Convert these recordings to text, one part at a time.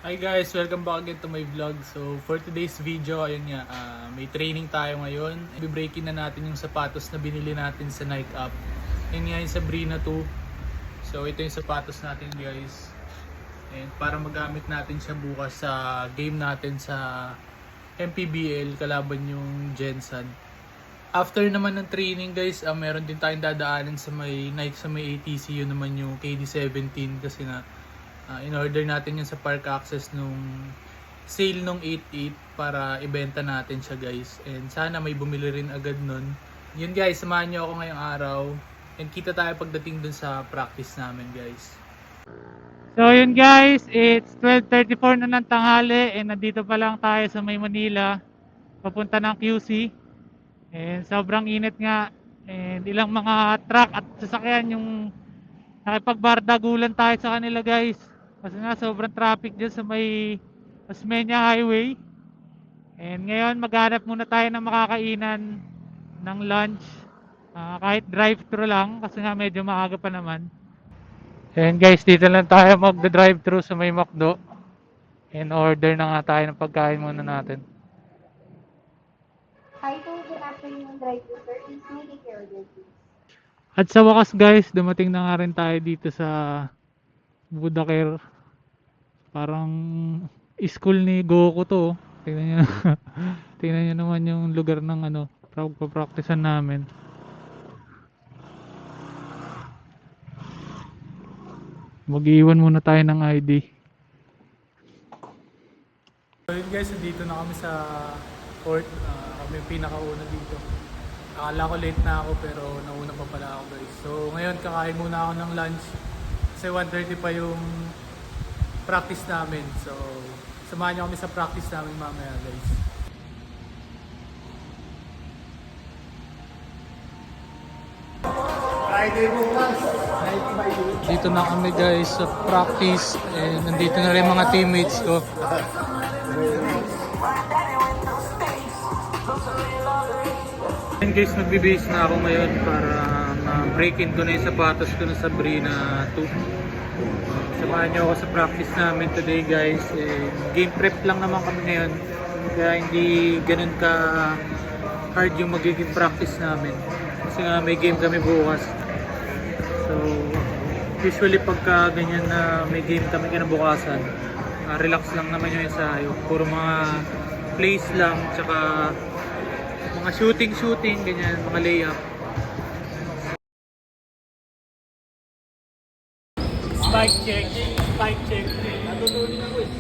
Hi guys, welcome back again to my vlog. So for today's video, ayun nga, may training tayo ngayon. I-breakin na natin yung sapatos na binili natin sa Nike app. Ayun nga yung Sabrina 2. So ito yung sapatos natin guys. And para magamit natin siya bukas sa game natin sa MPBL kalaban yung Gensan. After naman ng training guys, meron din tayong dadaanan sa may Nike sa may ATC, yun naman yung KD17 kasi na in-order natin yun sa park access nung sale nung 8.8 para ibenta natin siya guys. And sana may bumili rin agad nun. Yun guys, samahan nyo ako ngayong araw. And kita tayo pagdating dun sa practice namin guys. So yun guys, it's 12:34 na ng tanghali and nandito pa lang tayo sa may Manila papunta ng QC. And sobrang init nga and ilang mga truck at sasakyan yung nakipagbardagulan tayo sa kanila guys. Kasi nga sobrang traffic dyan sa may Osmeña Highway. And ngayon maghanap muna tayo ng makakainan ng lunch. Kahit drive-thru lang kasi nga medyo maaga pa naman. And guys, dito lang tayo magda-drive-thru sa may McDo. And order na nga tayo ng pagkain muna natin. Hi po, good afternoon, driver sir. Please make your order, please. At sa wakas guys, dumating na nga rin tayo dito sa Budakir. Parang school ni Goku to. Tingnan nyo. Tingnan nyo naman yung lugar ng pagpa-practicean namin. Mag-iwan muna tayo ng ID. So yun guys, dito na kami sa court. Kami yung pinakauna dito. Akala ko late na ako pero nauna pa pala ako guys. So ngayon kakain muna ako ng lunch. Kasi 1:30 pa yung practice namin. So samahan niyo kami sa practice namin mamaya guys. Dito na kami guys sa practice and nandito na rin mga teammates ko. And guys, magbibihis na ako ngayon para ma-break in ko na yung sapatos ko na Sabrina 2. Samahan niyo ako sa practice namin today guys. Game prep lang naman kami ngayon. Kaya hindi ganun ka hard yung magiging practice namin. Kasi nga may game kami bukas. So usually pagka ganyan na may game kami kinabukasan, relax lang naman yung ensayo. Puro mga plays lang, tsaka mga shooting, ganyan, mga layup. Spike check. Natutulin ako eh.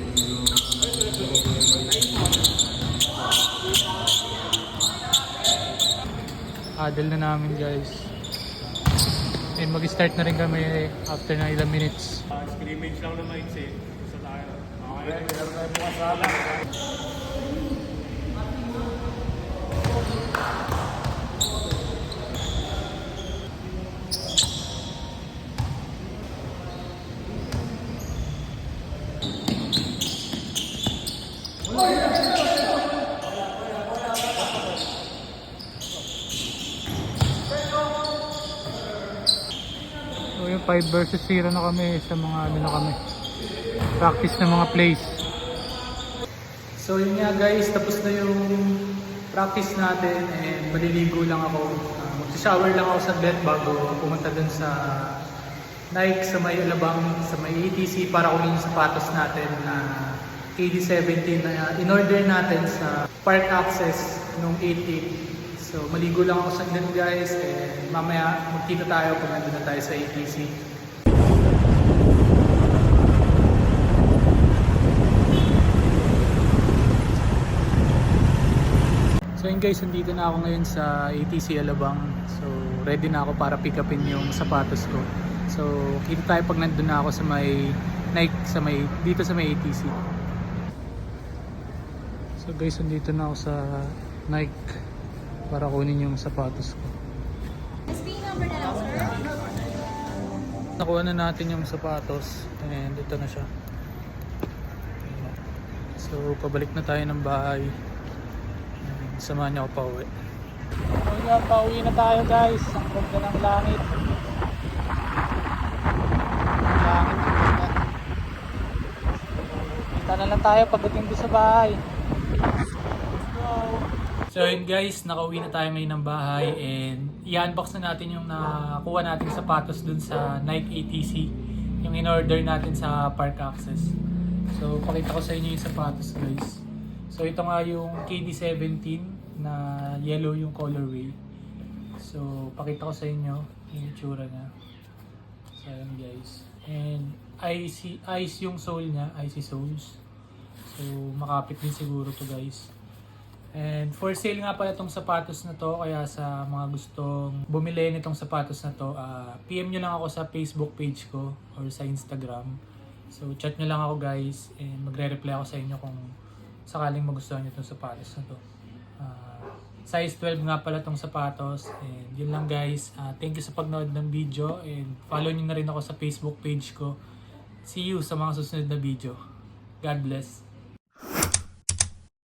Adel na namin guys. And mag-start na rin kami after na ilang minutes. Scrimmage lang naman eh. Isa tayo. Okay, meron tayo bukas sala. So yung 5 versus 0 na kami sa mga na kami. Practice ng mga plays. So yun nga guys, tapos na yung practice natin and maliligo lang ako. Mag-shower lang ako saglit bago pumunta dun sa Nike sa may Alabang, sa may ATC para kunin yung sapatos natin na KD17 na in-order natin sa park access nung 8.8. So maligo lang ako saglit guys and mamaya magkita tayo kung nandun na tayo sa ATC. So yun guys, nandito na ako ngayon sa ATC Alabang. So ready na ako para pick upin yung sapatos ko. So kita tayo pag nandun na ako sa may Nike, dito sa may ATC. So guys, nandito na ako sa Nike para kunin yung sapatos ko. SB number na lang, sir. Nakuha na natin yung sapatos and ito na siya. So pabalik na tayo ng bahay. Samahan niyo ako pa uwi. So nga, pauwi na tayo guys. Ang ganda ng langit. Langit. Kita na lang tayo pagdating doon sa bahay. So yun guys, nakauwi na tayo ngayon ng bahay and i-unbox na natin yung nakuha nating sapatos dun sa Nike ATC. Yung in-order natin sa Park Access. So pakita ko sa inyo yung sapatos guys. So ito nga yung KD17 na yellow yung colorway. So pakita ko sa inyo yung itsura niya. So yun guys. And ice yung sole niya, icy soles. So makapit din siguro to guys. And for sale nga pala itong sapatos na to, kaya sa mga gustong bumili nitong sapatos na to, PM nyo lang ako sa Facebook page ko or sa Instagram. So chat nyo lang ako guys and magre-reply ako sa inyo kung sakaling magustuhan nyo itong sapatos na to. Size 12 nga pala itong sapatos and yun lang guys. Thank you sa pagnood ng video and follow nyo na rin ako sa Facebook page ko. See you sa mga susunod na video. God bless.